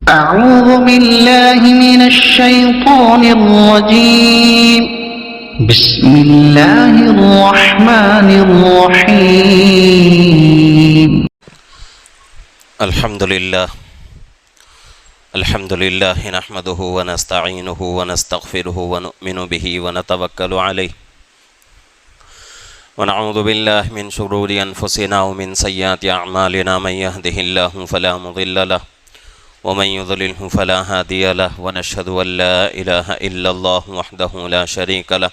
أعوذ بالله من الشيطان الرجيم بسم الله الرحمن الرحيم الحمد لله نحمده ونستعينه ونستغفره ونؤمن به ونتوكل عليه ونعوذ بالله من شرور أنفسنا ومن سيئات أعمالنا من يهده الله فلا مضل له ومن يضلله فلا هادي له ونشهد أن لا إله إلا الله وحده لا شريك له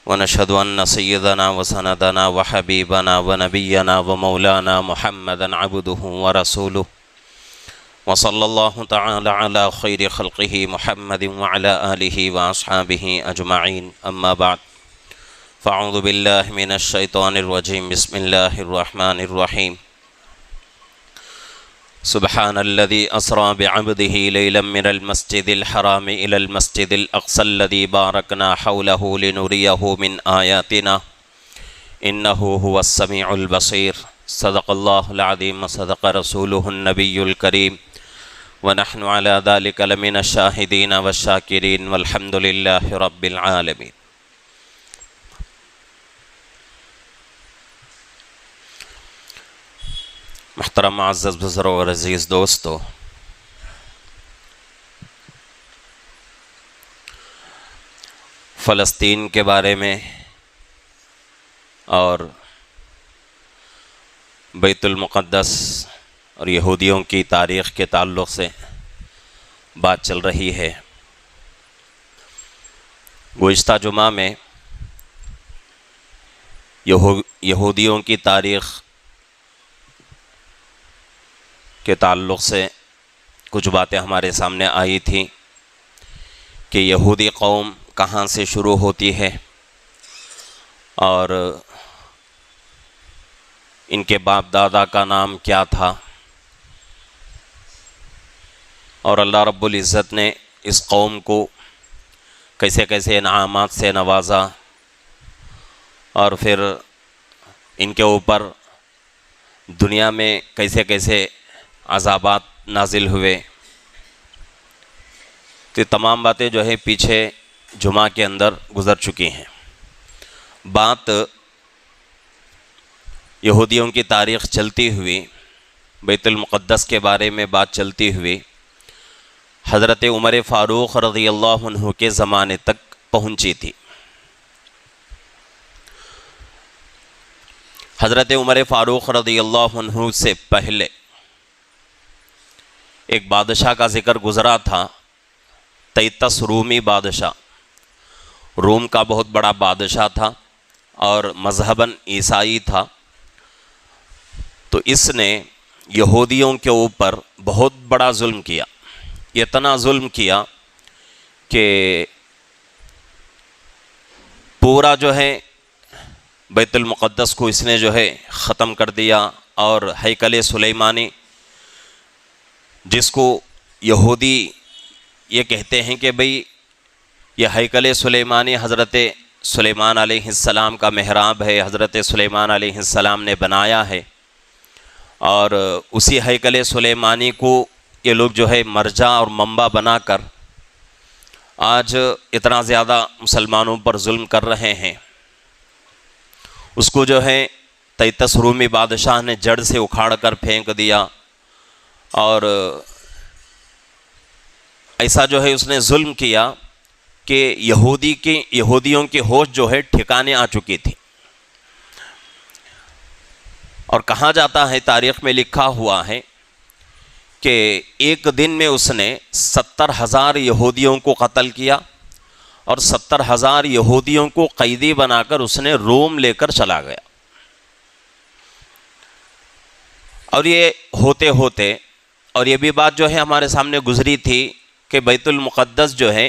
ونشهد أن سيدنا وسندنا وحبيبنا ونبينا ومولانا محمدا عبده ورسوله وصلى الله تعالى على خير خلقه محمد وعلى آله وأصحابه أجمعين أما بعد فأعوذ بالله من الشيطان الرجيم بسم الله الرحمن الرحيم سبحان الذي أسرى بعبده ليلا من المسجد الحرام إلى المسجد الأقصى الذي باركنا حوله لنريه من آياتنا إنه هو السميع البصير صدق الله العظيم وصدق رسوله النبي الكريم ونحن على ذلك لمن الشاهدين والشاكرين والحمد لله رب العالمين. محترم معزز بزرگ اور عزیز دوستو، فلسطین کے بارے میں اور بیت المقدس اور یہودیوں کی تاریخ کے تعلق سے بات چل رہی ہے۔ گزشتہ جمعہ میں یہودیوں کی تاریخ کے تعلق سے کچھ باتیں ہمارے سامنے آئی تھیں کہ یہودی قوم کہاں سے شروع ہوتی ہے اور ان کے باپ دادا کا نام کیا تھا، اور اللہ رب العزت نے اس قوم کو کیسے کیسے انعامات سے نوازا، اور پھر ان کے اوپر دنیا میں کیسے کیسے عذابات نازل ہوئے۔ تو تمام باتیں جو ہے پیچھے جمعہ کے اندر گزر چکی ہیں۔ بات یہودیوں کی تاریخ چلتی ہوئی، بیت المقدس کے بارے میں بات چلتی ہوئی، حضرت عمر فاروق رضی اللہ عنہ کے زمانے تک پہنچی تھی۔ حضرت عمر فاروق رضی اللہ عنہ سے پہلے ایک بادشاہ کا ذکر گزرا تھا، تیتس رومی بادشاہ، روم کا بہت بڑا بادشاہ تھا اور مذہباً عیسائی تھا۔ تو اس نے یہودیوں کے اوپر بہت بڑا ظلم کیا، اتنا ظلم کیا کہ پورا جو ہے بیت المقدس کو اس نے جو ہے ختم کر دیا، اور ہیکل سلیمانی، جس کو یہودی یہ کہتے ہیں کہ بھئی یہ ہیکل سلیمانی حضرت سلیمان علیہ السلام کا محراب ہے، حضرت سلیمان علیہ السلام نے بنایا ہے، اور اسی ہیکل سلیمانی کو یہ لوگ جو ہے مرجع اور منبع بنا کر آج اتنا زیادہ مسلمانوں پر ظلم کر رہے ہیں۔ اس کو جو ہے تیتس رومی بادشاہ نے جڑ سے اکھاڑ کر پھینک دیا، اور ایسا جو ہے اس نے ظلم کیا کہ یہودیوں کی ہوش جو ہے ٹھکانے آ چکی تھی۔ اور کہا جاتا ہے، تاریخ میں لکھا ہوا ہے کہ ایک دن میں اس نے 70,000 یہودیوں کو قتل کیا، اور 70,000 یہودیوں کو قیدی بنا کر اس نے روم لے کر چلا گیا۔ اور یہ ہوتے ہوتے، اور یہ بھی بات جو ہے ہمارے سامنے گزری تھی کہ بیت المقدس جو ہے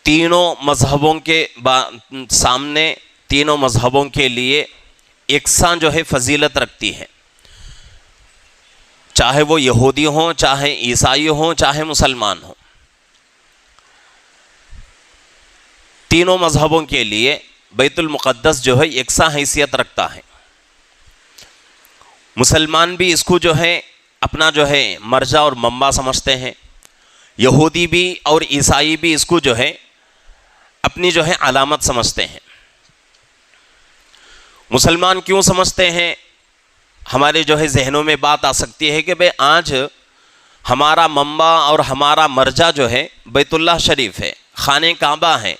تینوں مذہبوں کے سامنے، تینوں مذہبوں کے لیے یکساں جو ہے فضیلت رکھتی ہے، چاہے وہ یہودی ہوں، چاہے عیسائی ہوں، چاہے مسلمان ہوں۔ تینوں مذہبوں کے لیے بیت المقدس جو ہے یکساں حیثیت رکھتا ہے۔ مسلمان بھی اس کو جو ہے اپنا جو ہے مرجع اور منبع سمجھتے ہیں، یہودی بھی اور عیسائی بھی اس کو جو ہے اپنی جو ہے علامت سمجھتے ہیں۔ مسلمان کیوں سمجھتے ہیں؟ ہمارے جو ہے ذہنوں میں بات آ سکتی ہے کہ بھئی آج ہمارا منبع اور ہمارا مرجع جو ہے بیت اللہ شریف ہے، خانہ کعبہ ہے،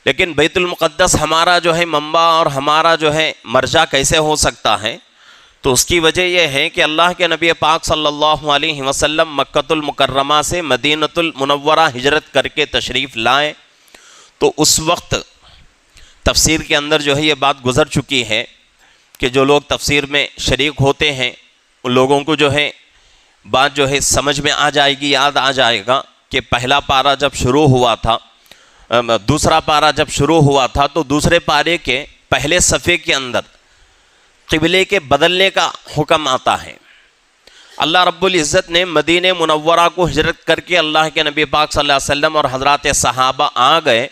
لیکن بیت المقدس ہمارا جو ہے منبع اور ہمارا جو ہے مرجع کیسے ہو سکتا ہے؟ تو اس کی وجہ یہ ہے کہ اللہ کے نبی پاک صلی اللہ علیہ وسلم مکۃ المکرمہ سے مدینۃ المنورہ ہجرت کر کے تشریف لائے، تو اس وقت تفسیر کے اندر جو ہے یہ بات گزر چکی ہے کہ جو لوگ تفسیر میں شریک ہوتے ہیں ان لوگوں کو جو ہے بات جو ہے سمجھ میں آ جائے گی، یاد آ جائے گا کہ پہلا پارہ جب شروع ہوا تھا، دوسرا پارہ جب شروع ہوا تھا تو دوسرے پارے کے پہلے صفحے کے اندر قبلے کے بدلنے کا حکم آتا ہے۔ اللہ رب العزت نے مدینہ منورہ کو ہجرت کر کے اللہ کے نبی پاک صلی اللہ علیہ وسلم اور حضرات صحابہ آ گئے،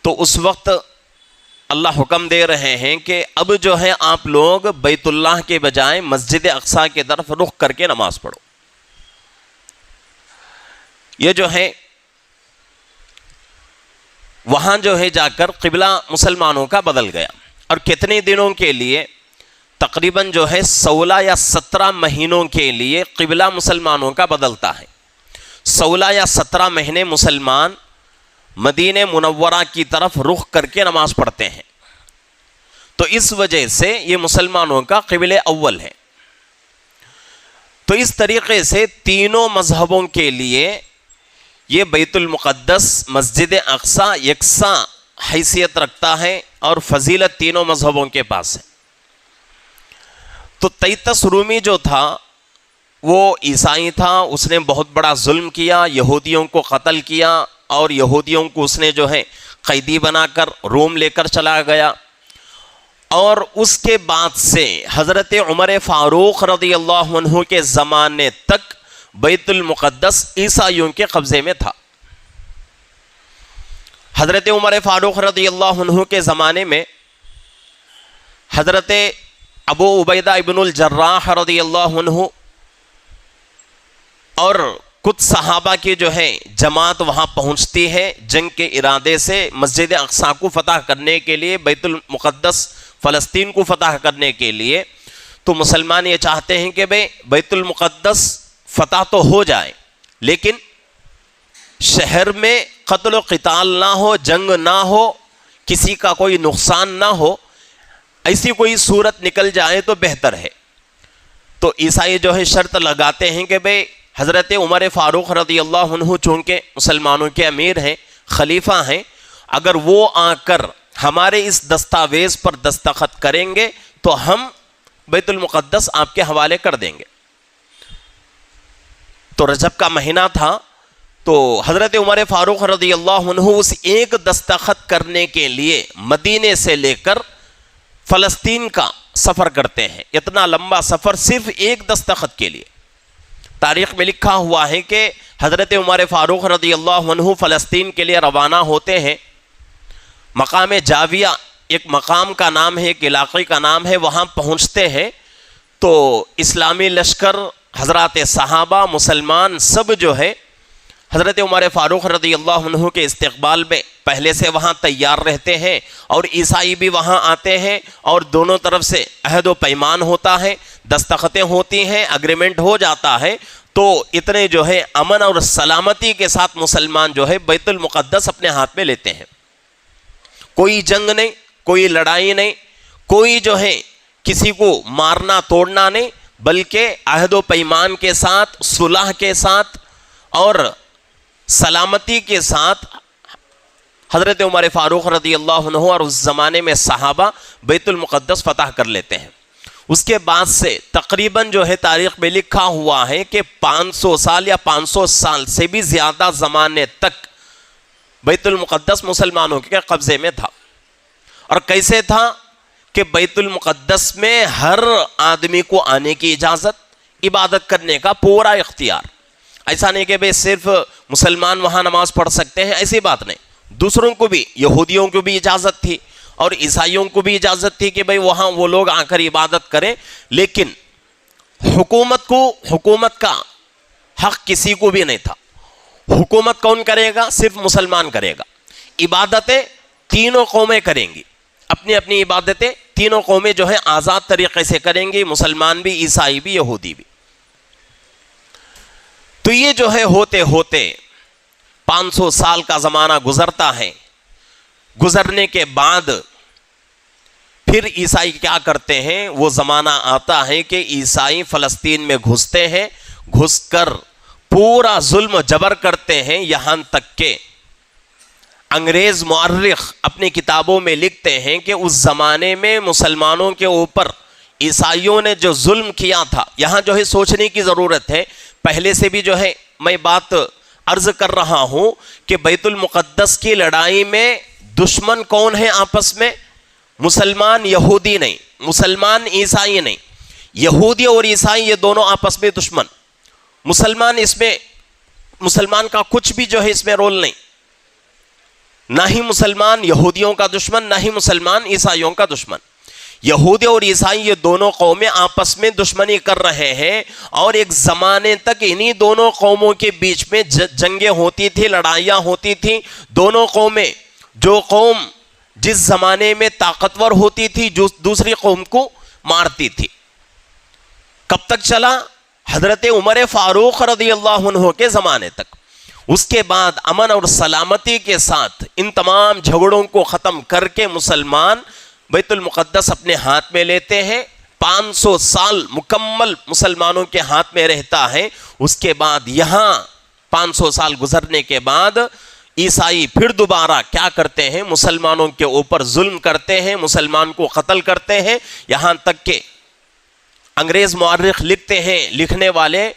تو اس وقت اللہ حکم دے رہے ہیں کہ اب جو ہے آپ لوگ بیت اللہ کے بجائے مسجد اقصیٰ کی طرف رخ کر کے نماز پڑھو۔ یہ جو ہے وہاں جو ہے جا کر قبلہ مسلمانوں کا بدل گیا، اور کتنے دنوں کے لیے؟ تقریباً جو ہے 16 یا 17 مہینوں کے لیے قبلہ مسلمانوں کا بدلتا ہے۔ 16 یا 17 مہینے مسلمان مدینہ منورہ کی طرف رخ کر کے نماز پڑھتے ہیں، تو اس وجہ سے یہ مسلمانوں کا قبلہ اول ہے۔ تو اس طریقے سے تینوں مذہبوں کے لیے یہ بیت المقدس مسجد اقصیٰ یکساں حیثیت رکھتا ہے اور فضیلت تینوں مذہبوں کے پاس ہے۔ تو تیتس رومی جو تھا وہ عیسائی تھا، اس نے بہت بڑا ظلم کیا، یہودیوں کو قتل کیا، اور یہودیوں کو اس نے جو ہے قیدی بنا کر روم لے کر چلا گیا، اور اس کے بعد سے حضرت عمر فاروق رضی اللہ عنہ کے زمانے تک بیت المقدس عیسائیوں کے قبضے میں تھا۔ حضرت عمر فاروق رضی اللہ عنہ کے زمانے میں حضرت ابو عبیدہ ابن الجراح رضی اللہ عنہ اور کچھ صحابہ کی جو ہے جماعت وہاں پہنچتی ہے جنگ کے ارادے سے مسجد اقصیٰ کو فتح کرنے کے لیے، بیت المقدس فلسطین کو فتح کرنے کے لیے۔ تو مسلمان یہ چاہتے ہیں کہ بیت المقدس فتح تو ہو جائے، لیکن شہر میں قتل و قتال نہ ہو، جنگ نہ ہو، کسی کا کوئی نقصان نہ ہو، ایسی کوئی صورت نکل جائے تو بہتر ہے۔ تو عیسائی جو ہے شرط لگاتے ہیں کہ حضرت عمر فاروق رضی اللہ عنہ چونکہ مسلمانوں کے امیر ہیں، خلیفہ ہیں، اگر وہ آ کر ہمارے اس دستاویز پر دستخط کریں گے تو ہم بیت المقدس آپ کے حوالے کر دیں گے۔ تو رجب کا مہینہ تھا، تو حضرت عمر فاروق رضی اللہ عنہ اس ایک دستخط کرنے کے لیے مدینے سے لے کر فلسطین کا سفر کرتے ہیں۔ اتنا لمبا سفر صرف ایک دستخط کے لیے۔ تاریخ میں لکھا ہوا ہے کہ حضرت عمر فاروق رضی اللہ عنہ فلسطین کے لیے روانہ ہوتے ہیں۔ مقام جاویہ ایک مقام کا نام ہے، ایک علاقے کا نام ہے، وہاں پہنچتے ہیں تو اسلامی لشکر، حضرات صحابہ، مسلمان سب جو ہے حضرت عمر فاروق رضی اللہ عنہ کے استقبال میں پہلے سے وہاں تیار رہتے ہیں، اور عیسائی بھی وہاں آتے ہیں، اور دونوں طرف سے عہد و پیمان ہوتا ہے، دستخطیں ہوتی ہیں، اگریمنٹ ہو جاتا ہے۔ تو اتنے جو ہے امن اور سلامتی کے ساتھ مسلمان جو ہے بیت المقدس اپنے ہاتھ میں لیتے ہیں۔ کوئی جنگ نہیں، کوئی لڑائی نہیں، کوئی جو ہے کسی کو مارنا توڑنا نہیں، بلکہ عہد و پیمان کے ساتھ، صلح کے ساتھ اور سلامتی کے ساتھ حضرت عمر فاروق رضی اللہ عنہ اور اس زمانے میں صحابہ بیت المقدس فتح کر لیتے ہیں۔ اس کے بعد سے تقریباً جو ہے تاریخ میں لکھا ہوا ہے کہ 500 سال یا 500 سال سے بھی زیادہ زمانے تک بیت المقدس مسلمانوں کے قبضے میں تھا۔ اور کیسے تھا کہ بیت المقدس میں ہر آدمی کو آنے کی اجازت، عبادت کرنے کا پورا اختیار۔ ایسا نہیں کہ صرف مسلمان وہاں نماز پڑھ سکتے ہیں، ایسی بات نہیں، دوسروں کو بھی، یہودیوں کو بھی اجازت تھی اور عیسائیوں کو بھی اجازت تھی کہ وہاں وہ لوگ آ کر عبادت کریں، لیکن حکومت کا حق کسی کو بھی نہیں تھا. حکومت کون کرے گا؟ صرف مسلمان کرے گا. عبادتیں تینوں قومیں کریں گی، اپنی اپنی عبادتیں تینوں قومیں جو ہے آزاد طریقے سے کریں گی، مسلمان بھی، عیسائی بھی، یہودی بھی. تو یہ جو ہے ہوتے ہوتے 500 سال کا زمانہ گزرتا ہے. گزرنے کے بعد پھر عیسائی کیا کرتے ہیں؟ وہ زمانہ آتا ہے کہ عیسائی فلسطین میں گھستے ہیں، گھس کر پورا ظلم و جبر کرتے ہیں، یہاں تک کہ انگریز مورخ اپنی کتابوں میں لکھتے ہیں کہ اس زمانے میں مسلمانوں کے اوپر عیسائیوں نے جو ظلم کیا تھا. یہاں جو ہے سوچنے کی ضرورت ہے. پہلے سے بھی جو ہے میں بات عرض کر رہا ہوں کہ بیت المقدس کی لڑائی میں دشمن کون ہے آپس میں؟ مسلمان یہودی نہیں، مسلمان عیسائی نہیں. یہودی اور عیسائی یہ دونوں آپس میں دشمن. مسلمان کا کچھ بھی جو ہے اس میں رول نہیں. نہ ہی مسلمان یہودیوں کا دشمن، نہ ہی مسلمان عیسائیوں کا دشمن. یہودی اور عیسائی یہ دونوں قومیں آپس میں دشمنی کر رہے ہیں، اور ایک زمانے تک انہی دونوں قوموں کے بیچ میں جنگیں ہوتی تھی، لڑائیاں ہوتی تھیں. دونوں قومیں، جو قوم جس زمانے میں طاقتور ہوتی تھی جو دوسری قوم کو مارتی تھی. کب تک چلا؟ حضرت عمر فاروق رضی اللہ عنہ کے زمانے تک. اس کے بعد امن اور سلامتی کے ساتھ ان تمام جھگڑوں کو ختم کر کے مسلمان بیت المقدس اپنے ہاتھ میں لیتے ہیں. 500 سال مکمل مسلمانوں کے ہاتھ میں رہتا ہے. اس کے بعد یہاں 500 سال گزرنے کے بعد عیسائی پھر دوبارہ کیا کرتے ہیں؟ مسلمانوں کے اوپر ظلم کرتے ہیں، مسلمان کو قتل کرتے ہیں. یہاں تک کہ انگریز مورخ لکھتے ہیں، لکھنے والے،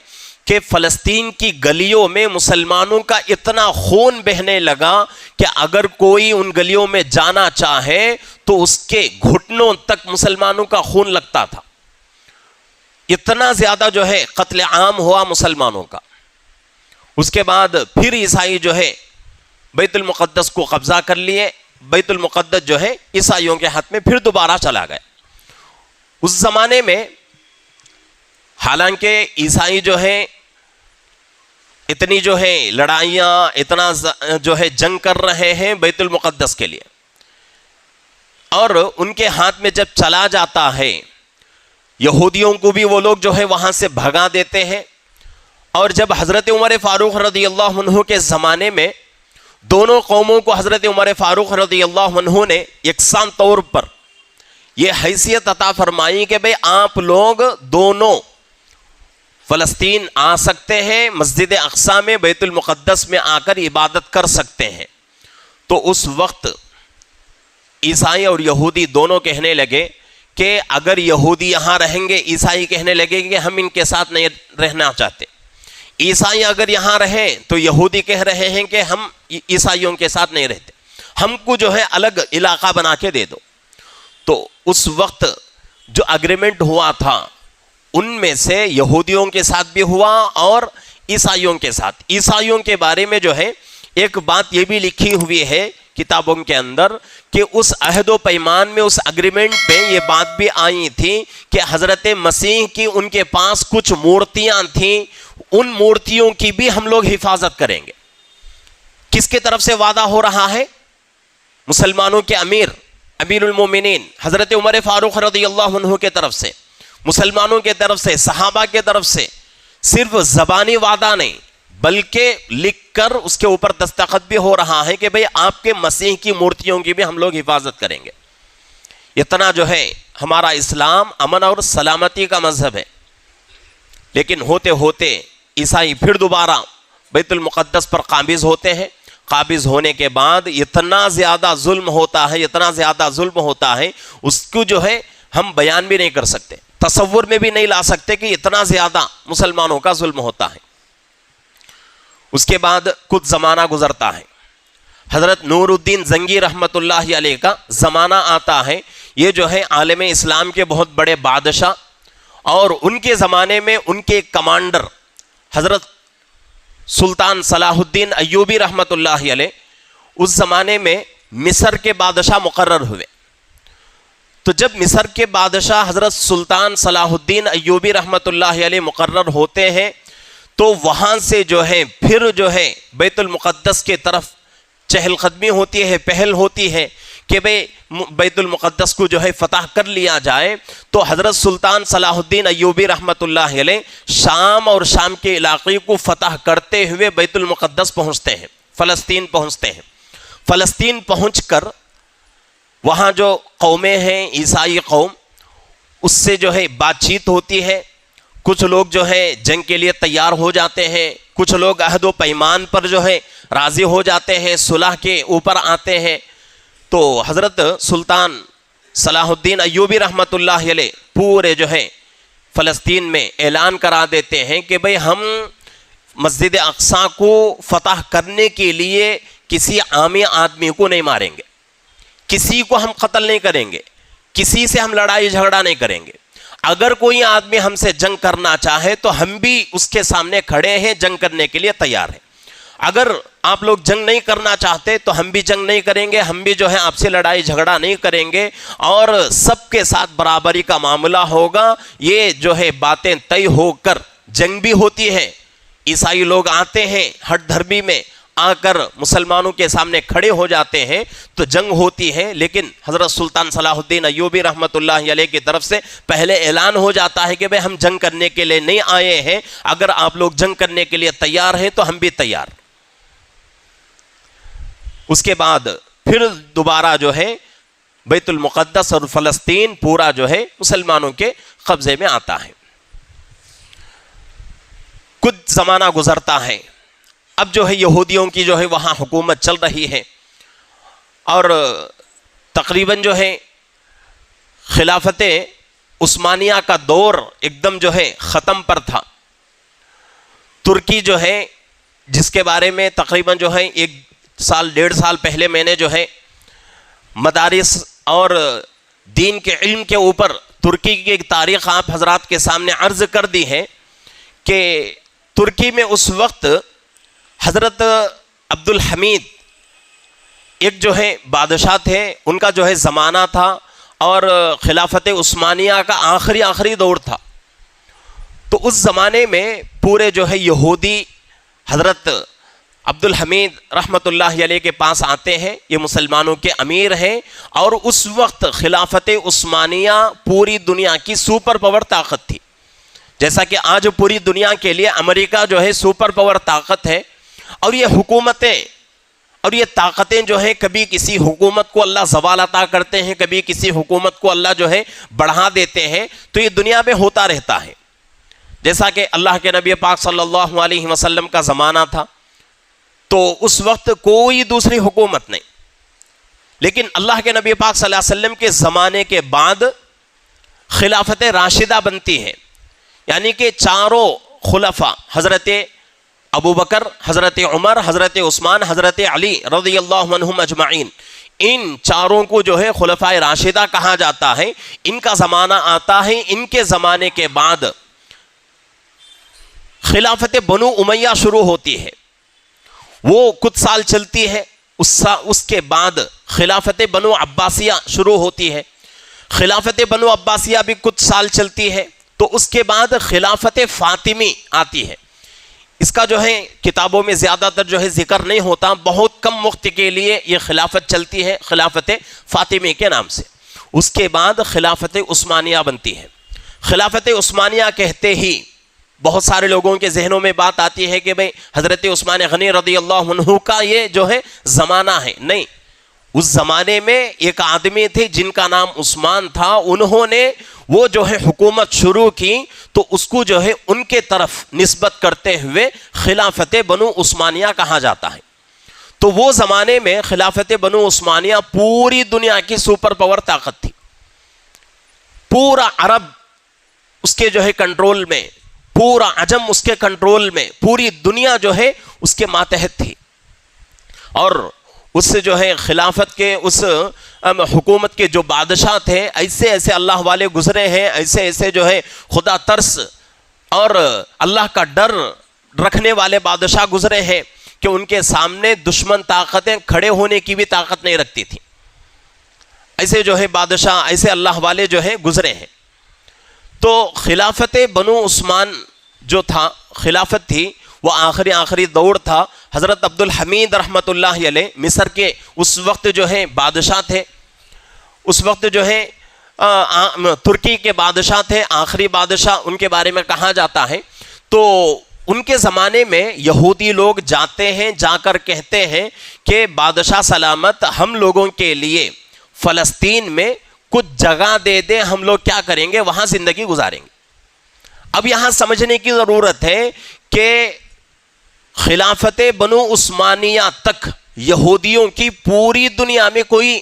کہ فلسطین کی گلیوں میں مسلمانوں کا اتنا خون بہنے لگا کہ اگر کوئی ان گلیوں میں جانا چاہے تو اس کے گھٹنوں تک مسلمانوں کا خون لگتا تھا. اتنا زیادہ جو ہے قتل عام ہوا مسلمانوں کا. اس کے بعد پھر عیسائی جو ہے بیت المقدس کو قبضہ کر لیے. بیت المقدس جو ہے عیسائیوں کے ہاتھ میں پھر دوبارہ چلا گیا. اس زمانے میں حالانکہ عیسائی جو ہے اتنی جو ہے لڑائیاں، اتنا جو ہے جنگ کر رہے ہیں بیت المقدس کے لیے، اور ان کے ہاتھ میں جب چلا جاتا ہے یہودیوں کو بھی وہ لوگ جو ہے وہاں سے بھگا دیتے ہیں. اور جب حضرت عمر فاروق رضی اللہ عنہ کے زمانے میں دونوں قوموں کو حضرت عمر فاروق رضی اللہ عنہ نے یکساں طور پر یہ حیثیت عطا فرمائی کہ بھئی آپ لوگ دونوں فلسطین آ سکتے ہیں، مسجد اقصی میں، بیت المقدس میں آ کر عبادت کر سکتے ہیں. تو اس وقت عیسائی اور یہودی دونوں کہنے لگے کہ اگر یہودی یہاں رہیں گے، عیسائی کہنے لگے کہ ہم ان کے ساتھ نہیں رہنا چاہتے. عیسائی اگر یہاں رہیں تو یہودی کہہ رہے ہیں کہ ہم عیسائیوں کے ساتھ نہیں رہتے، ہم کو جو ہے الگ علاقہ بنا کے دے دو. تو اس وقت جو اگریمنٹ ہوا تھا ان میں سے یہودیوں کے ساتھ بھی ہوا اور عیسائیوں کے ساتھ. عیسائیوں کے بارے میں جو ہے ایک بات یہ بھی لکھی ہوئی ہے کتابوں کے اندر کہ اس عہد و پیمان میں، اس اگریمنٹ میں یہ بات بھی آئی تھی کہ حضرت مسیح کی ان کے پاس کچھ مورتیاں تھیں، ان مورتیوں کی بھی ہم لوگ حفاظت کریں گے. کس کے طرف سے وعدہ ہو رہا ہے؟ مسلمانوں کے امیر المومنین حضرت عمر فاروق رضی اللہ عنہ کے طرف سے، مسلمانوں کے طرف سے، صحابہ کے طرف سے. صرف زبانی وعدہ نہیں بلکہ لکھ کر اس کے اوپر دستخط بھی ہو رہا ہے کہ بھئی آپ کے مسیح کی مورتیوں کی بھی ہم لوگ حفاظت کریں گے. اتنا جو ہے ہمارا اسلام امن اور سلامتی کا مذہب ہے. لیکن ہوتے ہوتے عیسائی پھر دوبارہ بیت المقدس پر قابض ہوتے ہیں. قابض ہونے کے بعد اتنا زیادہ ظلم ہوتا ہے، اتنا زیادہ ظلم ہوتا ہے، اس کو جو ہے ہم بیان بھی نہیں کر سکتے، تصور میں بھی نہیں لا سکتے کہ اتنا زیادہ مسلمانوں کا ظلم ہوتا ہے. اس کے بعد کچھ زمانہ گزرتا ہے. حضرت نور الدین زنگی رحمت اللہ علیہ کا زمانہ آتا ہے. یہ جو ہے عالم اسلام کے بہت بڑے بادشاہ، اور ان کے زمانے میں ان کے کمانڈر حضرت سلطان صلاح الدین ایوبی رحمت اللہ علیہ اس زمانے میں مصر کے بادشاہ مقرر ہوئے. تو جب مصر کے بادشاہ حضرت سلطان صلاح الدین ایوبی رحمۃ اللہ علیہ مقرر ہوتے ہیں تو وہاں سے جو ہے پھر جو ہے بیت المقدس کے طرف چہل قدمی ہوتی ہے، پہل ہوتی ہے کہ بھئی بیت المقدس کو جو ہے فتح کر لیا جائے. تو حضرت سلطان صلاح الدین ایوبی رحمۃ اللہ علیہ شام اور شام کے علاقے کو فتح کرتے ہوئے بیت المقدس پہنچتے ہیں، فلسطین پہنچتے ہیں. فلسطین پہنچ کر وہاں جو قومیں ہیں عیسائی قوم، اس سے جو ہے بات چیت ہوتی ہے. کچھ لوگ جو ہے جنگ کے لیے تیار ہو جاتے ہیں، کچھ لوگ عہد و پیمان پر جو ہے راضی ہو جاتے ہیں، صلح کے اوپر آتے ہیں. تو حضرت سلطان صلاح الدین ایوبی رحمۃ اللہ علیہ پورے جو ہے فلسطین میں اعلان کرا دیتے ہیں کہ بھئی ہم مسجد اقصیٰ کو فتح کرنے کے لیے کسی عامی آدمی کو نہیں ماریں گے، کسی کو ہم قتل نہیں کریں گے، کسی سے ہم لڑائی جھگڑا نہیں کریں گے. اگر کوئی آدمی ہم سے جنگ کرنا چاہے تو ہم بھی اس کے سامنے کھڑے ہیں، جنگ کرنے کے لیے تیار ہیں. اگر آپ لوگ جنگ نہیں کرنا چاہتے تو ہم بھی جنگ نہیں کریں گے، ہم بھی جو ہے آپ سے لڑائی جھگڑا نہیں کریں گے اور سب کے ساتھ برابری کا معاملہ ہوگا. یہ جو ہے باتیں طے ہو کر جنگ بھی ہوتی ہے. عیسائی لوگ آتے ہیں ہٹ دھرمی میں آ کر مسلمانوں کے سامنے کھڑے ہو جاتے ہیں تو جنگ ہوتی ہے. لیکن حضرت سلطان صلاح الدین ایوبی رحمۃ اللہ علیہ کی طرف سے پہلے اعلان ہو جاتا ہے کہ بھئی ہم جنگ کرنے کے لیے نہیں آئے ہیں، اگر آپ لوگ جنگ کرنے کے لیے تیار ہیں تو ہم بھی تیار. اس کے بعد پھر دوبارہ جو ہے بیت المقدس اور فلسطین پورا جو ہے مسلمانوں کے قبضے میں آتا ہے. کچھ زمانہ گزرتا ہے، اب جو ہے یہودیوں کی جو ہے وہاں حکومت چل رہی ہے اور تقریباً جو ہے خلافت عثمانیہ کا دور ایک دم جو ہے ختم پر تھا. ترکی جو ہے جس کے بارے میں تقریباً جو ہے 1-1.5 سال پہلے میں نے جو ہے مدارس اور دین کے علم کے اوپر ترکی کی ایک تاریخ آپ حضرات کے سامنے عرض کر دی ہے کہ ترکی میں اس وقت حضرت عبد الحمید ایک جو ہے بادشاہ تھے، ان کا جو ہے زمانہ تھا اور خلافت عثمانیہ کا آخری دور تھا. تو اس زمانے میں پورے جو ہے یہودی حضرت عبد الحمید رحمۃ اللہ علیہ کے پاس آتے ہیں، یہ مسلمانوں کے امیر ہیں اور اس وقت خلافت عثمانیہ پوری دنیا کی سپر پاور طاقت تھی. جیسا کہ آج پوری دنیا کے لیے امریکہ جو ہے سپر پاور طاقت ہے اور یہ حکومتیں اور یہ طاقتیں جو ہیں کبھی کسی حکومت کو اللہ زوال عطا کرتے ہیں، کبھی کسی حکومت کو اللہ جو ہے بڑھا دیتے ہیں. تو یہ دنیا میں ہوتا رہتا ہے. جیسا کہ اللہ کے نبی پاک صلی اللہ علیہ وسلم کا زمانہ تھا تو اس وقت کوئی دوسری حکومت نہیں، لیکن اللہ کے نبی پاک صلی اللہ علیہ وسلم کے زمانے کے بعد خلافت راشدہ بنتی ہے. یعنی کہ چاروں خلفاء حضرت ابو بکر، حضرت عمر، حضرت عثمان، حضرت علی رضی اللہ عنہم اجمعین، ان چاروں کو جو ہے خلفائے راشدہ کہا جاتا ہے. ان کا زمانہ آتا ہے. ان کے زمانے کے بعد خلافت بنو امیہ شروع ہوتی ہے، وہ کچھ سال چلتی ہے. اس کے بعد خلافت بنو عباسیہ شروع ہوتی ہے. خلافت بنو عباسیہ بھی کچھ سال چلتی ہے. تو اس کے بعد خلافت فاطمی آتی ہے. اس کا جو ہے کتابوں میں زیادہ تر جو ہے ذکر نہیں ہوتا، بہت کم وقت کے لیے یہ خلافت چلتی ہے خلافت فاطمی کے نام سے. اس کے بعد خلافت عثمانیہ بنتی ہے. خلافت عثمانیہ کہتے ہی بہت سارے لوگوں کے ذہنوں میں بات آتی ہے کہ بھئی حضرت عثمان غنی رضی اللہ عنہ کا یہ جو ہے زمانہ ہے. نہیں، اس زمانے میں ایک آدمی تھے جن کا نام عثمان تھا. انہوں نے وہ جو ہے حکومت شروع کی تو اس کو جو ہے ان کے طرف نسبت کرتے ہوئے خلافت بنو عثمانیہ کہا جاتا ہے. تو وہ زمانے میں خلافت بنو عثمانیہ پوری دنیا کی سپر پاور طاقت تھی. پورا عرب اس کے جو ہے کنٹرول میں، پورا عجم اس کے کنٹرول میں، پوری دنیا جو ہے اس کے ماتحت تھی. اور اس سے جو ہے خلافت کے اس حکومت کے جو بادشاہ تھے، ایسے اللہ والے گزرے ہیں، ایسے جو ہے خدا ترس اور اللہ کا ڈر رکھنے والے بادشاہ گزرے ہیں کہ ان کے سامنے دشمن طاقتیں کھڑے ہونے کی بھی طاقت نہیں رکھتی تھی. ایسے جو ہے بادشاہ، ایسے اللہ والے جو ہے گزرے ہیں. تو خلافت بنو عثمان جو تھا، خلافت تھی، وہ آخری دور تھا. حضرت عبد الحمید رحمۃ اللہ علیہ مصر کے اس وقت جو ہے بادشاہ تھے. اس وقت جو ہے ترکی کے بادشاہ تھے، آخری بادشاہ ان کے بارے میں کہا جاتا ہے. تو ان کے زمانے میں یہودی لوگ جاتے ہیں، جا کر کہتے ہیں کہ بادشاہ سلامت ہم لوگوں کے لیے فلسطین میں کچھ جگہ دے دیں، ہم لوگ کیا کریں گے، وہاں زندگی گزاریں گے. اب یہاں سمجھنے کی ضرورت ہے کہ خلافت بنو عثمانیہ تک یہودیوں کی پوری دنیا میں کوئی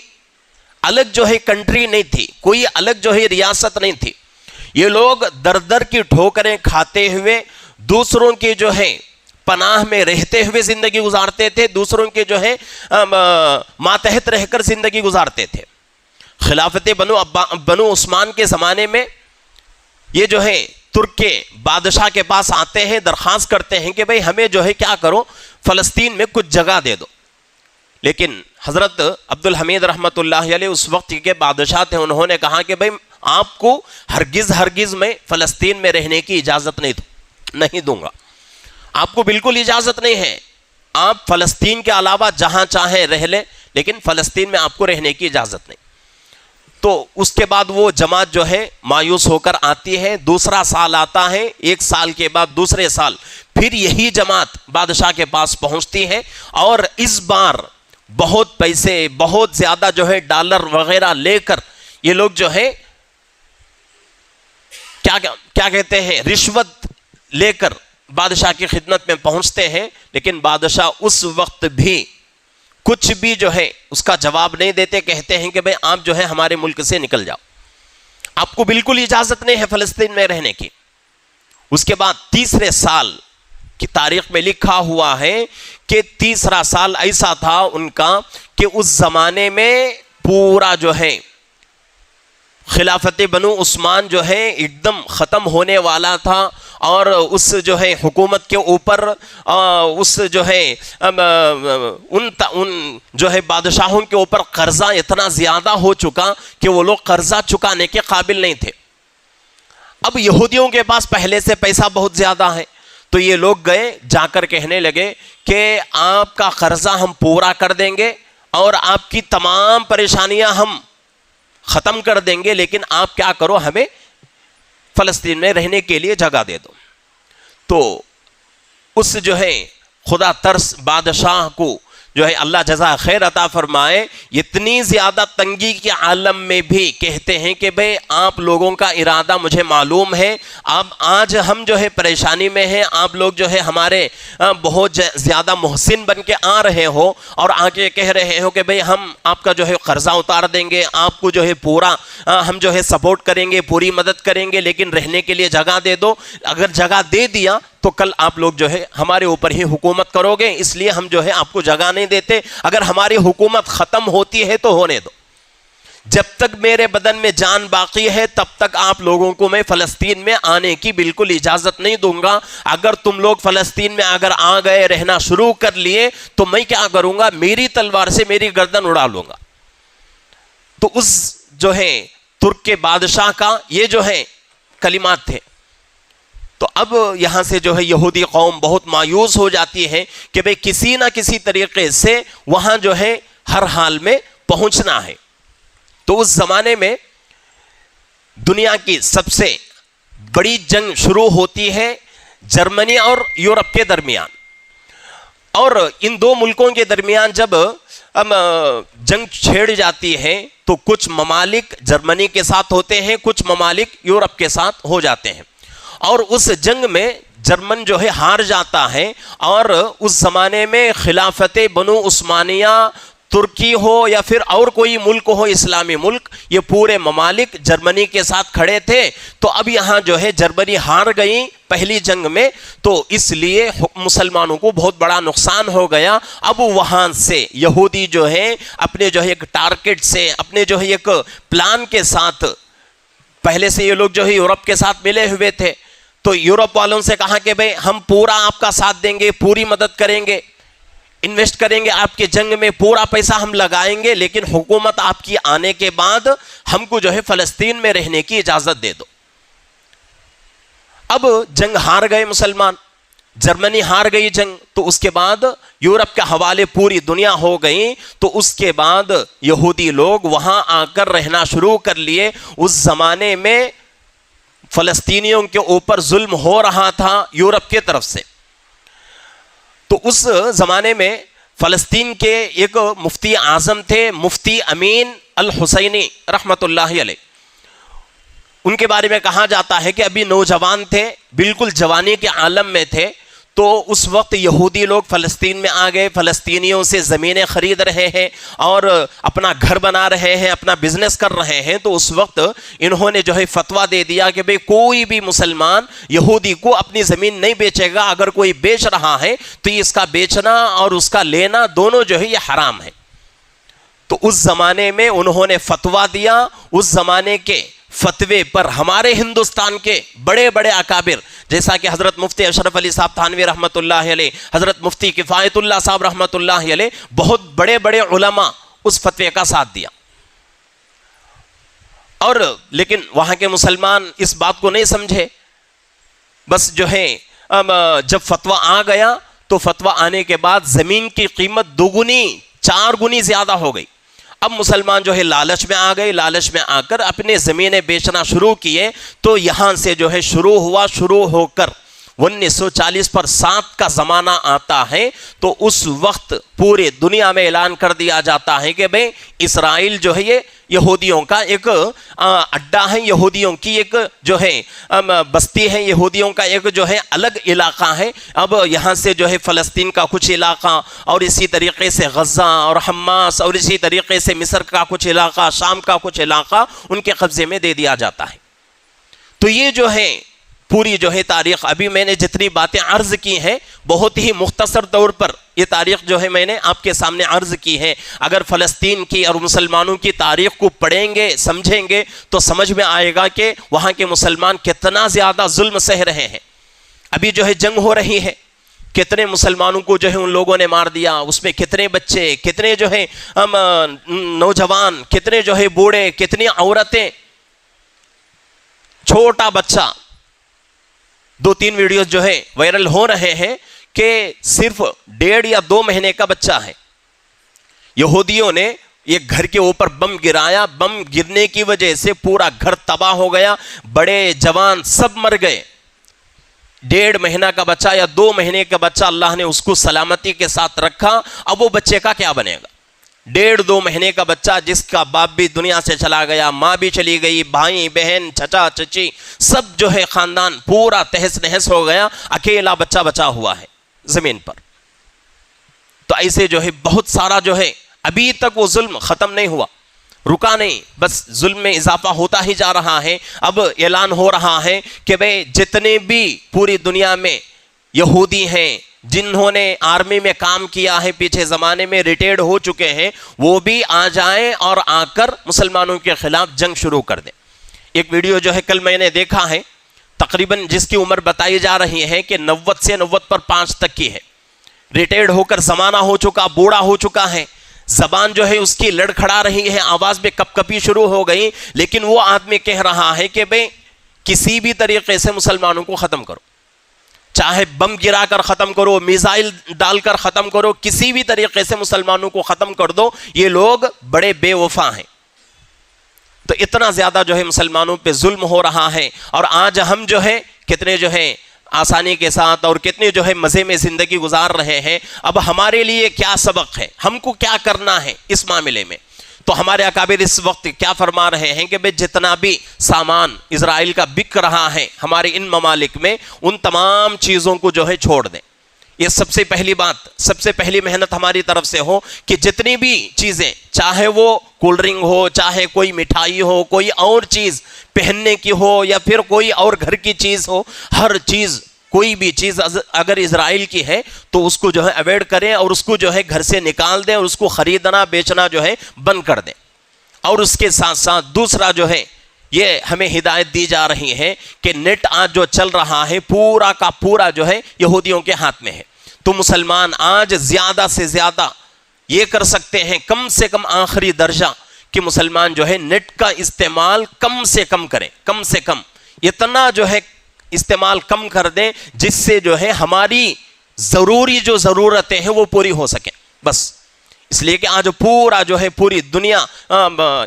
الگ جو ہے کنٹری نہیں تھی، کوئی الگ جو ہے ریاست نہیں تھی. یہ لوگ در در کی ٹھوکریں کھاتے ہوئے، دوسروں کے جو ہے پناہ میں رہتے ہوئے زندگی گزارتے تھے، دوسروں کے جو ہے ماتحت رہ کر زندگی گزارتے تھے. خلافت بنو عثمان کے زمانے میں یہ جو ہے ترک کے بادشاہ کے پاس آتے ہیں، درخواست کرتے ہیں کہ بھئی ہمیں جو ہے کیا کرو، فلسطین میں کچھ جگہ دے دو. لیکن حضرت عبد الحمید رحمۃ اللہ علیہ اس وقت کے بادشاہ تھے، انہوں نے کہا کہ بھئی آپ کو ہرگز میں فلسطین میں رہنے کی اجازت نہیں دوں گا، آپ کو بالکل اجازت نہیں ہے. آپ فلسطین کے علاوہ جہاں چاہیں رہ لیں، لیکن فلسطین میں آپ کو رہنے کی اجازت نہیں. تو اس کے بعد وہ جماعت جو ہے مایوس ہو کر آتی ہے. دوسرا سال آتا ہے، ایک سال کے بعد دوسرے سال پھر یہی جماعت بادشاہ کے پاس پہنچتی ہے، اور اس بار بہت پیسے، بہت زیادہ جو ہے ڈالر وغیرہ لے کر یہ لوگ جو ہے کیا کہتے ہیں، رشوت لے کر بادشاہ کی خدمت میں پہنچتے ہیں. لیکن بادشاہ اس وقت بھی کچھ بھی جو ہے اس کا جواب نہیں دیتے، کہتے ہیں کہ بھئی آپ جو ہے ہمارے ملک سے نکل جاؤ، آپ کو بالکل اجازت نہیں ہے فلسطین میں رہنے کی. اس کے بعد تیسرے سال کی تاریخ میں لکھا ہوا ہے کہ تیسرا سال ایسا تھا ان کا کہ اس زمانے میں پورا جو ہے خلافت بنو عثمان جو ہے ایک دم ختم ہونے والا تھا، اور اس جو ہے حکومت کے اوپر اس جو ہے ان جو ہے بادشاہوں کے اوپر قرضہ اتنا زیادہ ہو چکا کہ وہ لوگ قرضہ چکانے کے قابل نہیں تھے. اب یہودیوں کے پاس پہلے سے پیسہ بہت زیادہ ہے، تو یہ لوگ گئے، جا کر کہنے لگے کہ آپ کا قرضہ ہم پورا کر دیں گے اور آپ کی تمام پریشانیاں ہم ختم کر دیں گے، لیکن آپ کیا کرو، ہمیں فلسطین میں رہنے کے لیے جگہ دے دو. تو اس جو ہے خدا ترس بادشاہ کو جو ہے اللہ جزا خیر عطا فرمائے، اتنی زیادہ تنگی کے عالم میں بھی کہتے ہیں کہ بھئی آپ لوگوں کا ارادہ مجھے معلوم ہے، اب آج ہم جو ہے پریشانی میں ہیں، آپ لوگ جو ہے ہمارے بہت زیادہ محسن بن کے آ رہے ہو اور آگے کہہ رہے ہو کہ بھئی ہم آپ کا جو ہے قرضہ اتار دیں گے، آپ کو جو ہے پورا ہم جو ہے سپورٹ کریں گے، پوری مدد کریں گے، لیکن رہنے کے لیے جگہ دے دو. اگر جگہ دے دیا تو کل آپ لوگ جو ہے ہمارے اوپر ہی حکومت کرو گے، اس لیے ہم جو ہے آپ کو جگہ نہیں دیتے. اگر ہماری حکومت ختم ہوتی ہے تو ہونے دو، جب تک میرے بدن میں جان باقی ہے تب تک آپ لوگوں کو میں فلسطین میں آنے کی بالکل اجازت نہیں دوں گا. اگر تم لوگ فلسطین میں اگر آ گئے، رہنا شروع کر لیے، تو میں کیا کروں گا، میری تلوار سے میری گردن اڑا لوں گا. تو اس جو ہے ترک کے بادشاہ کا یہ جو ہے کلمات تھے. تو اب یہاں سے جو ہے یہودی قوم بہت مایوس ہو جاتی ہے کہ بھئی کسی نہ کسی طریقے سے وہاں جو ہے ہر حال میں پہنچنا ہے. تو اس زمانے میں دنیا کی سب سے بڑی جنگ شروع ہوتی ہے جرمنی اور یورپ کے درمیان. اور ان دو ملکوں کے درمیان جب جنگ چھیڑ جاتی ہے تو کچھ ممالک جرمنی کے ساتھ ہوتے ہیں، کچھ ممالک یورپ کے ساتھ ہو جاتے ہیں. اور اس جنگ میں جرمن جو ہے ہار جاتا ہے، اور اس زمانے میں خلافت بنو عثمانیہ ترکی ہو یا پھر اور کوئی ملک ہو، اسلامی ملک، یہ پورے ممالک جرمنی کے ساتھ کھڑے تھے. تو اب یہاں جو ہے جرمنی ہار گئی پہلی جنگ میں، تو اس لیے مسلمانوں کو بہت بڑا نقصان ہو گیا. اب وہاں سے یہودی جو ہے اپنے جو ہے ایک ٹارگٹ سے، اپنے جو ہے ایک پلان کے ساتھ، پہلے سے یہ لوگ جو ہے یورپ کے ساتھ ملے ہوئے تھے، تو یورپ والوں سے کہا کہ بھئی ہم پورا آپ کا ساتھ دیں گے، پوری مدد کریں گے. انویسٹ کریں گے آپ کے جنگ میں، پورا پیسہ ہم لگائیں گے، لیکن حکومت آپ کی آنے کے بعد ہم کو جو ہے فلسطین میں رہنے کی اجازت دے دو۔ اب جنگ ہار گئے مسلمان، جرمنی ہار گئی جنگ، تو اس کے بعد یورپ کے حوالے پوری دنیا ہو گئی، تو اس کے بعد یہودی لوگ وہاں آ کر رہنا شروع کر لیے۔ اس زمانے میں فلسطینیوں کے اوپر ظلم ہو رہا تھا یورپ کے طرف سے، تو اس زمانے میں فلسطین کے ایک مفتی اعظم تھے، مفتی امین الحسینی رحمت اللہ علیہ۔ ان کے بارے میں کہا جاتا ہے کہ ابھی نوجوان تھے، بالکل جوانی کے عالم میں تھے، تو اس وقت یہودی لوگ فلسطین میں آ گئے، فلسطینیوں سے زمینیں خرید رہے ہیں اور اپنا گھر بنا رہے ہیں، اپنا بزنس کر رہے ہیں۔ تو اس وقت انہوں نے جو ہے فتویٰ دے دیا کہ بھئی کوئی بھی مسلمان یہودی کو اپنی زمین نہیں بیچے گا، اگر کوئی بیچ رہا ہے تو اس کا بیچنا اور اس کا لینا دونوں جو ہے یہ حرام ہے۔ تو اس زمانے میں انہوں نے فتویٰ دیا، اس زمانے کے فتوے پر ہمارے ہندوستان کے بڑے بڑے اکابر جیسا کہ حضرت مفتی اشرف علی صاحب تھانوی رحمۃ اللہ علیہ، حضرت مفتی کفایت اللہ صاحب رحمۃ اللہ علیہ، بہت بڑے بڑے علماء اس فتوے کا ساتھ دیا۔ اور لیکن وہاں کے مسلمان اس بات کو نہیں سمجھے، بس جو ہے جب فتویٰ آ گیا تو فتویٰ آنے کے بعد زمین کی قیمت دوگنی 4 گنی زیادہ ہو گئی۔ اب مسلمان جو ہے لالچ میں آ گئے، لالچ میں آ کر اپنے زمینیں بیچنا شروع کیے، تو یہاں سے جو ہے شروع ہو کر 1940 پر 7 کا زمانہ آتا ہے، تو اس وقت پورے دنیا میں اعلان کر دیا جاتا ہے کہ بھئی اسرائیل جو ہے یہ یہودیوں کا ایک اڈا ہے، یہودیوں کی ایک جو ہے بستی ہے، یہودیوں کا ایک جو ہے الگ علاقہ ہے۔ اب یہاں سے جو ہے فلسطین کا کچھ علاقہ، اور اسی طریقے سے غزہ اور حماس، اور اسی طریقے سے مصر کا کچھ علاقہ، شام کا کچھ علاقہ ان کے قبضے میں دے دیا جاتا ہے۔ تو یہ جو ہے پوری جو ہے تاریخ، ابھی میں نے جتنی باتیں عرض کی ہیں بہت ہی مختصر طور پر یہ تاریخ جو ہے میں نے آپ کے سامنے عرض کی ہے۔ اگر فلسطین کی اور مسلمانوں کی تاریخ کو پڑھیں گے، سمجھیں گے، تو سمجھ میں آئے گا کہ وہاں کے مسلمان کتنا زیادہ ظلم سہ رہے ہیں۔ ابھی جو ہے جنگ ہو رہی ہے، کتنے مسلمانوں کو جو ہے ان لوگوں نے مار دیا، اس میں کتنے بچے، کتنے جو ہے نوجوان، کتنے جو ہے بوڑھے، کتنی عورتیں، چھوٹا بچہ۔ 2-3 ویڈیوز جو ہے وائرل ہو رہے ہیں کہ صرف 1.5 یا 2 مہینے کا بچہ ہے۔ یہودیوں نے ایک گھر کے اوپر بم گرایا، بم گرنے کی وجہ سے پورا گھر تباہ ہو گیا، بڑے جوان سب مر گئے۔ 1.5 مہینہ کا بچہ یا 2 مہینے کا بچہ اللہ نے اس کو سلامتی کے ساتھ رکھا، اب وہ بچے کا کیا بنے گا؟ 1.5-2 مہینے کا بچہ جس کا باپ بھی دنیا سے چلا گیا، ماں بھی چلی گئی، بھائی بہن چچا چچی سب جو ہے خاندان پورا تہس نہس ہو گیا، اکیلا بچہ بچا ہوا ہے زمین پر۔ تو ایسے جو ہے بہت سارا جو ہے ابھی تک وہ ظلم ختم نہیں ہوا، رکا نہیں، بس ظلم میں اضافہ ہوتا ہی جا رہا ہے۔ اب اعلان ہو رہا ہے کہ بھئی جتنے بھی پوری دنیا میں یہودی ہیں جنہوں نے آرمی میں کام کیا ہے، پیچھے زمانے میں ریٹائرڈ ہو چکے ہیں، وہ بھی آ جائیں اور آ کر مسلمانوں کے خلاف جنگ شروع کر دیں۔ ایک ویڈیو جو ہے کل میں نے دیکھا ہے، تقریباً جس کی عمر بتائی جا رہی ہے کہ 90 سے 90 تک کی ہے، ریٹائرڈ ہو کر زمانہ ہو چکا، بوڑھا ہو چکا ہے، زبان جو ہے اس کی لڑکھڑا رہی ہے، آواز میں کپ کپی شروع ہو گئی، لیکن وہ آدمی کہہ رہا ہے کہ بھئی کسی بھی طریقے سے مسلمانوں کو ختم کرو، چاہے بم گرا کر ختم کرو، میزائل ڈال کر ختم کرو، کسی بھی طریقے سے مسلمانوں کو ختم کر دو، یہ لوگ بڑے بے وفا ہیں۔ تو اتنا زیادہ جو ہے مسلمانوں پہ ظلم ہو رہا ہے، اور آج ہم جو ہے کتنے جو ہے آسانی کے ساتھ اور کتنے جو ہے مزے میں زندگی گزار رہے ہیں۔ اب ہمارے لیے کیا سبق ہے، ہم کو کیا کرنا ہے اس معاملے میں؟ تو ہمارے اکابر اس وقت کیا فرما رہے ہیں کہ بھئی جتنا بھی سامان اسرائیل کا بک رہا ہے ہمارے ان ممالک میں، ان تمام چیزوں کو جو ہے چھوڑ دیں۔ یہ سب سے پہلی بات، سب سے پہلی محنت ہماری طرف سے ہو کہ جتنی بھی چیزیں، چاہے وہ کول ڈرنک ہو، چاہے کوئی مٹھائی ہو، کوئی اور چیز پہننے کی ہو، یا پھر کوئی اور گھر کی چیز ہو، ہر چیز، کوئی بھی چیز اگر اسرائیل کی ہے تو اس کو جو ہے اوائڈ کریں، اور اس کو جو ہے گھر سے نکال دیں، اور اس کو خریدنا بیچنا جو ہے بند کر دیں۔ اور اس کے ساتھ ساتھ دوسرا جو ہے یہ ہمیں ہدایت دی جا رہی ہے کہ نیٹ آج جو چل رہا ہے پورا کا پورا جو ہے یہودیوں کے ہاتھ میں ہے۔ تو مسلمان آج زیادہ سے زیادہ یہ کر سکتے ہیں، کم سے کم آخری درجہ کہ مسلمان جو ہے نیٹ کا استعمال کم سے کم کریں، کم سے کم اتنا جو ہے استعمال کم کر دیں جس سے جو ہے ہماری ضروری جو ضرورتیں ہیں وہ پوری ہو سکیں بس۔ اس لیے کہ آج پورا جو ہے پوری دنیا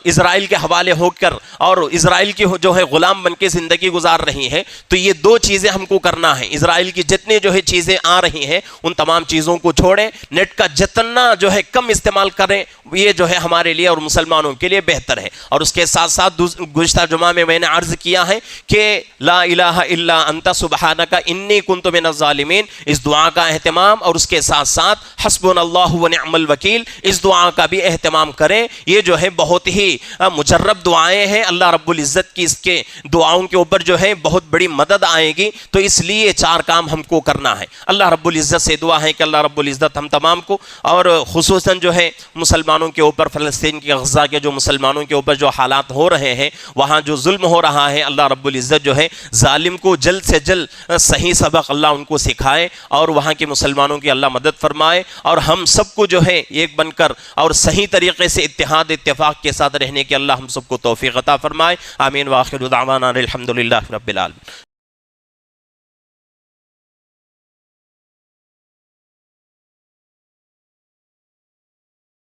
اسرائیل کے حوالے ہو کر اور اسرائیل کی جو ہے غلام بن کے زندگی گزار رہی ہے، تو یہ دو چیزیں ہم کو کرنا ہے۔ اسرائیل کی جتنی جو ہے چیزیں آ رہی ہیں ان تمام چیزوں کو چھوڑیں، نیٹ کا جتنا جو ہے کم استعمال کریں، یہ جو ہے ہمارے لیے اور مسلمانوں کے لیے بہتر ہے۔ اور اس کے ساتھ ساتھ گزشتہ جمعہ میں نے عرض کیا ہے کہ لا الہ الا انت سبحانک انی کنت من الظالمین، اس دعا کا اہتمام اور اس کے ساتھ ساتھ حسبنا اللہ ونعم الوکیل، اس دعا کا بھی اہتمام کریں۔ یہ جو ہے بہت ہی مجرب دعائیں ہیں، اللہ رب العزت کی اس کے دعاؤں کے اوپر جو ہے بہت بڑی مدد آئے گی، تو اس لیے چار کام ہم کو کرنا ہے۔ اللہ رب العزت سے دعا ہے کہ اللہ رب العزت ہم تمام کو اور خصوصاً جو ہے مسلمانوں کے اوپر، فلسطین کی غزہ کے جو مسلمانوں کے اوپر جو حالات ہو رہے ہیں، وہاں جو ظلم ہو رہا ہے، اللہ رب العزت جو ہے ظالم کو جلد سے جلد صحیح سبق اللہ ان کو سکھائے اور وہاں کے مسلمانوں کی اللہ مدد فرمائے، اور ہم سب کو جو ہے ایک بن کر اور صحیح طریقے سے اتحاد اتفاق کے ساتھ رہنے کی اللہ ہم سب کو توفیق عطا فرمائے۔ آمین۔ وآخر دعوانا الحمدللہ رب العالمین۔